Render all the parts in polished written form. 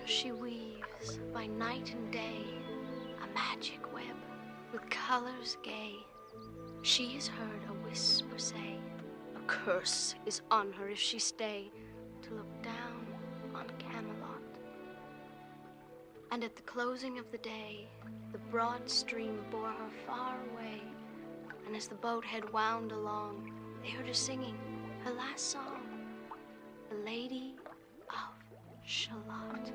she weaves by night and day a magic web with colors gay. She has heard a whisper say, a curse is on her if she stay to look down on Camelot. And at the closing of the day, the broad stream bore her far away, and as the boat head wound along, they heard her singing her last song, the Lady of Shalott.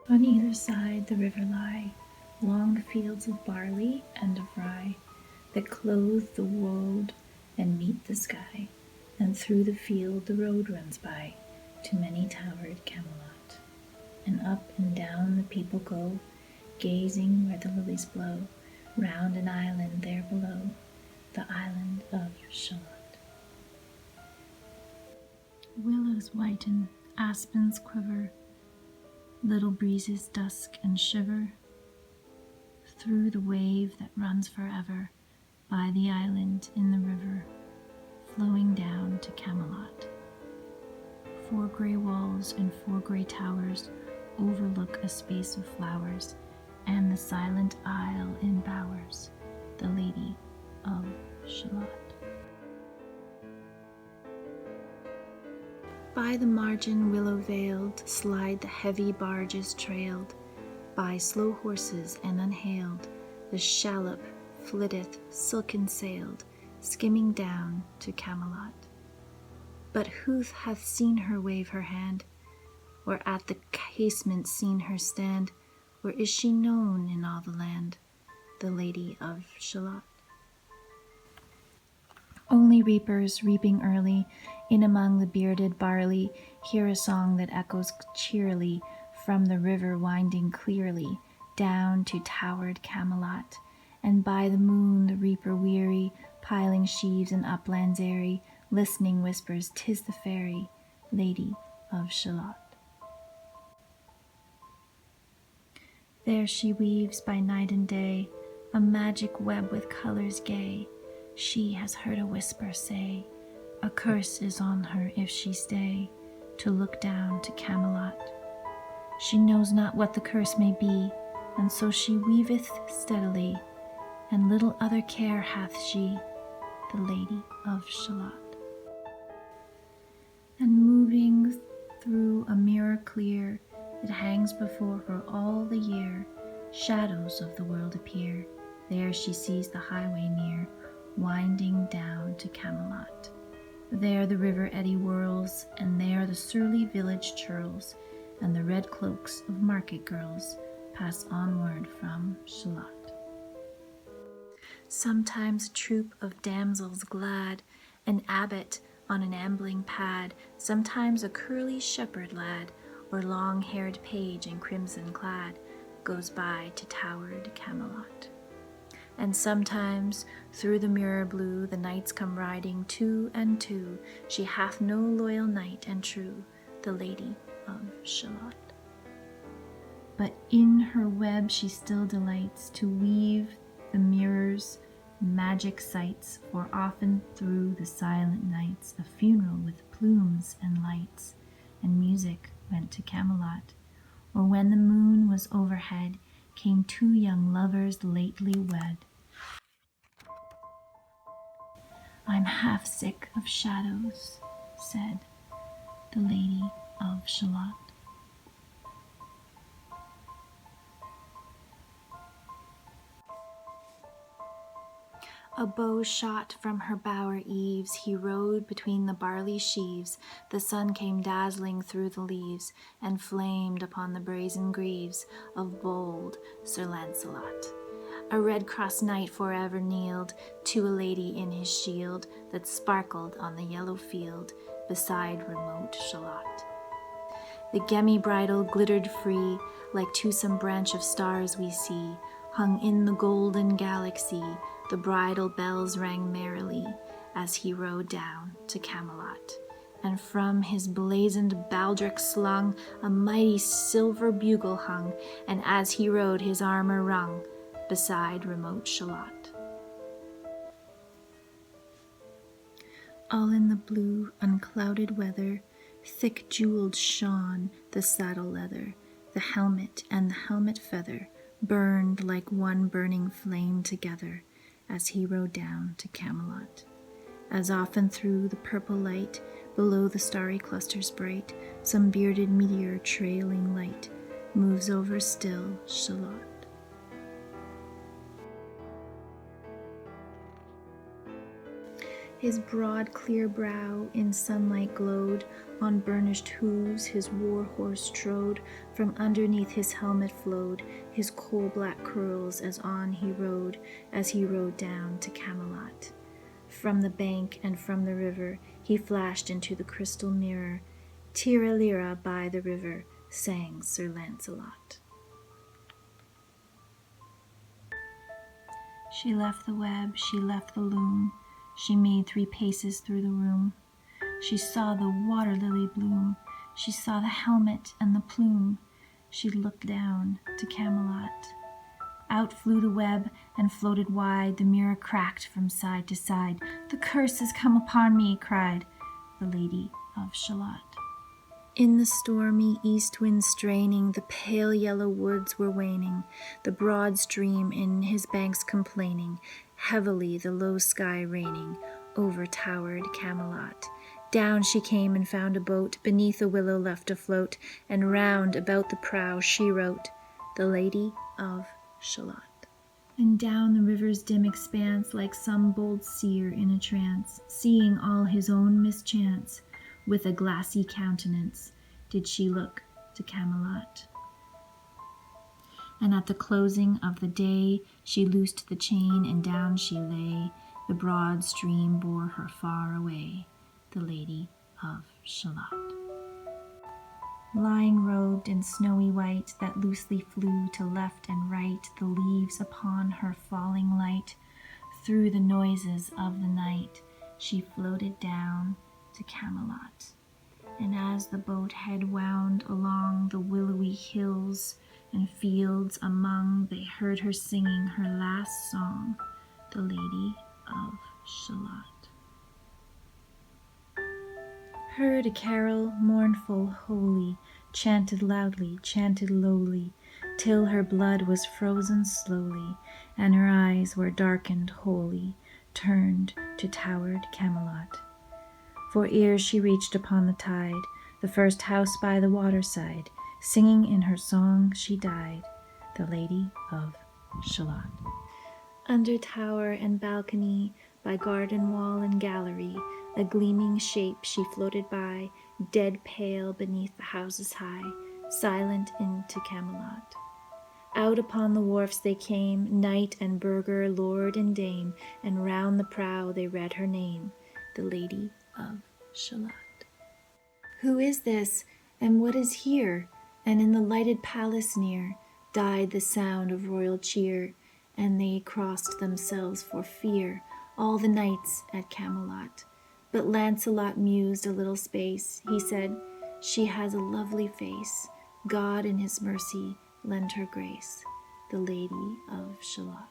On either side the river lie long fields of barley and of rye that clothe the wold and meet the sky, and through the field the road runs by to many-towered Camelot. And up and down the people go, gazing where the lilies blow, round an island there below, the island of Shalott. Willows whiten, aspens quiver, little breezes dusk and shiver through the wave that runs forever by the island in the river, flowing down to Camelot. 4 gray walls and 4 gray towers overlook a space of flowers, and the silent isle embowers the Lady of Shalott. By the margin willow-veiled slide the heavy barges trailed by slow horses and unhailed. The shallop flitteth silken-sailed, skimming down to Camelot. But who hath seen her wave her hand, or at the casement seen her stand, or is she known in all the land, the Lady of Shalott? Only reapers reaping early in among the bearded barley hear a song that echoes cheerily from the river winding clearly down to towered Camelot. And by the moon the reaper weary, piling sheaves in uplands airy, listening whispers, 'tis the fairy Lady of Shalott. There she weaves by night and day a magic web with colors gay. She has heard a whisper say, a curse is on her if she stay to look down to Camelot. She knows not what the curse may be, and so she weaveth steadily, and little other care hath she, the Lady of Shalott. And moving through a mirror clear that hangs before her all the year, shadows of the world appear. There she sees the highway near, winding down to Camelot. There the river eddy whirls, and there the surly village churls, and the red cloaks of market girls pass onward from Shalott. Sometimes a troop of damsels glad, an abbot on an ambling pad, sometimes a curly shepherd lad, or long-haired page in crimson clad, goes by to towered Camelot. And sometimes through the mirror blue the knights come riding 2 and 2. She hath no loyal knight and true, the Lady of Shalott. But in her web she still delights to weave the mirror's magic sights, for often through the silent nights a funeral with plumes and lights and music went to Camelot. Or when the moon was overhead came 2 young lovers lately wed. I'm half sick of shadows, said the Lady of Shalott. A bow shot from her bower eaves, he rode between the barley sheaves. The sun came dazzling through the leaves, and flamed upon the brazen greaves of bold Sir Lancelot. A red-cross knight forever kneeled to a lady in his shield that sparkled on the yellow field beside remote Shalott. The gemmy bridle glittered free, like to some branch of stars we see, hung in the golden galaxy. The bridal bells rang merrily as he rode down to Camelot, and from his blazoned baldric slung a mighty silver bugle hung, and as he rode his armor rung beside remote Shalott. All in the blue, unclouded weather, thick jeweled shone the saddle leather, the helmet and the helmet feather burned like one burning flame together as he rode down to Camelot. As often through the purple light, below the starry clusters bright, some bearded meteor trailing light moves over still Shalott. His broad clear brow in sunlight glowed, on burnished hooves his war horse trode, from underneath his helmet flowed his coal-black curls as on he rode down to Camelot. From the bank and from the river he flashed into the crystal mirror. Tira lira by the river sang Sir Lancelot. She left the web, she left the loom, she made 3 paces through the room. She saw the water lily bloom, she saw the helmet and the plume. She looked down to Camelot. Out flew the web and floated wide, the mirror cracked from side to side. The curse has come upon me, cried the Lady of Shalott. In the stormy east wind straining, the pale yellow woods were waning, the broad stream in his banks complaining, heavily the low sky raining, overtowered Camelot. Down she came and found a boat, beneath a willow left afloat, and round about the prow she wrote, the Lady of Shalott. And down the river's dim expanse, like some bold seer in a trance, seeing all his own mischance, with a glassy countenance did she look to Camelot. And at the closing of the day she loosed the chain, and down she lay. The broad stream bore her far away, the Lady of Shalott. Lying robed in snowy white that loosely flew to left and right, the leaves upon her falling light, through the noises of the night she floated down to Camelot. And as the boat head wound along the willowy hills and fields among, they heard her singing her last song, the Lady of Shalott. Heard a carol, mournful, holy, chanted loudly, chanted lowly, till her blood was frozen slowly, and her eyes were darkened wholly, turned to towered Camelot. For ere she reached upon the tide, the first house by the waterside, singing in her song she died, the Lady of Shalott. Under tower and balcony, by garden wall and gallery, a gleaming shape she floated by, dead pale beneath the houses high, silent into Camelot. Out upon the wharfs they came, knight and burgher, lord and dame, and round the prow they read her name, the Lady of Shalott. Who is this, and what is here? And in the lighted palace near died the sound of royal cheer, and they crossed themselves for fear, all the knights at Camelot. But Lancelot mused a little space. He said, she has a lovely face. God in his mercy lend her grace, the Lady of Shalott.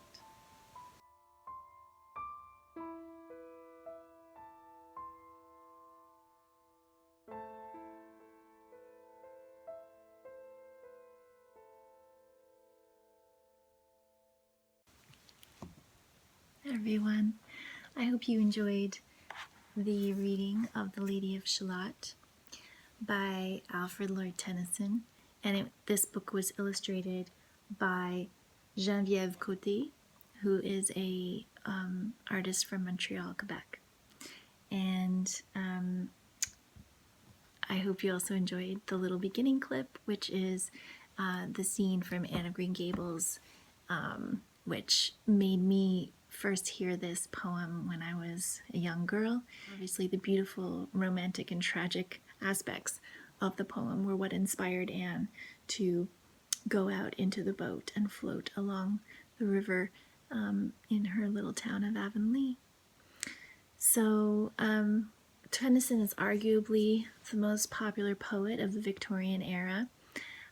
Everyone, I hope you enjoyed the reading of The Lady of Shalott by Alfred Lord Tennyson, and this book was illustrated by Geneviève Coté, who is a artist from Montreal, Quebec. And I hope you also enjoyed the little beginning clip, which is the scene from Anne of Green Gables, which made me first hear this poem when I was a young girl. Obviously, the beautiful romantic and tragic aspects of the poem were what inspired Anne to go out into the boat and float along the river in her little town of Avonlea. So, Tennyson is arguably the most popular poet of the Victorian era.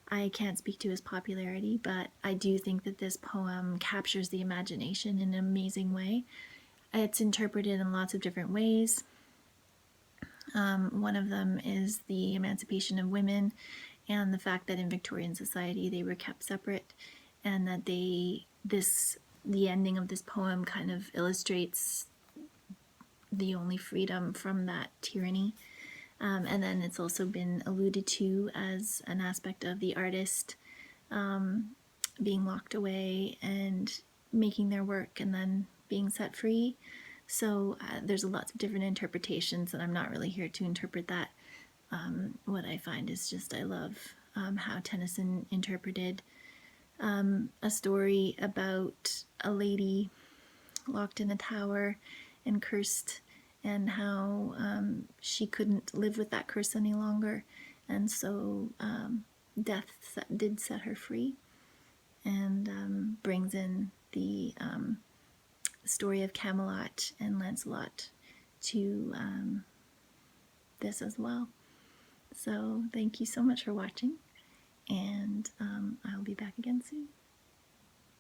I can't speak to his popularity, but I do think that this poem captures the imagination in an amazing way. It's interpreted in lots of different ways. One of them is the emancipation of women and the fact that in Victorian society they were kept separate, and that the ending of this poem kind of illustrates the only freedom from that tyranny. And then it's also been alluded to as an aspect of the artist being locked away and making their work and then being set free. So there's lots of different interpretations, and I'm not really here to interpret that. What I find is just I love how Tennyson interpreted a story about a lady locked in a tower and cursed, and how she couldn't live with that curse any longer, and so death did set her free, and brings in the story of Camelot and Lancelot to this as well. So thank you so much for watching, and I'll be back again soon.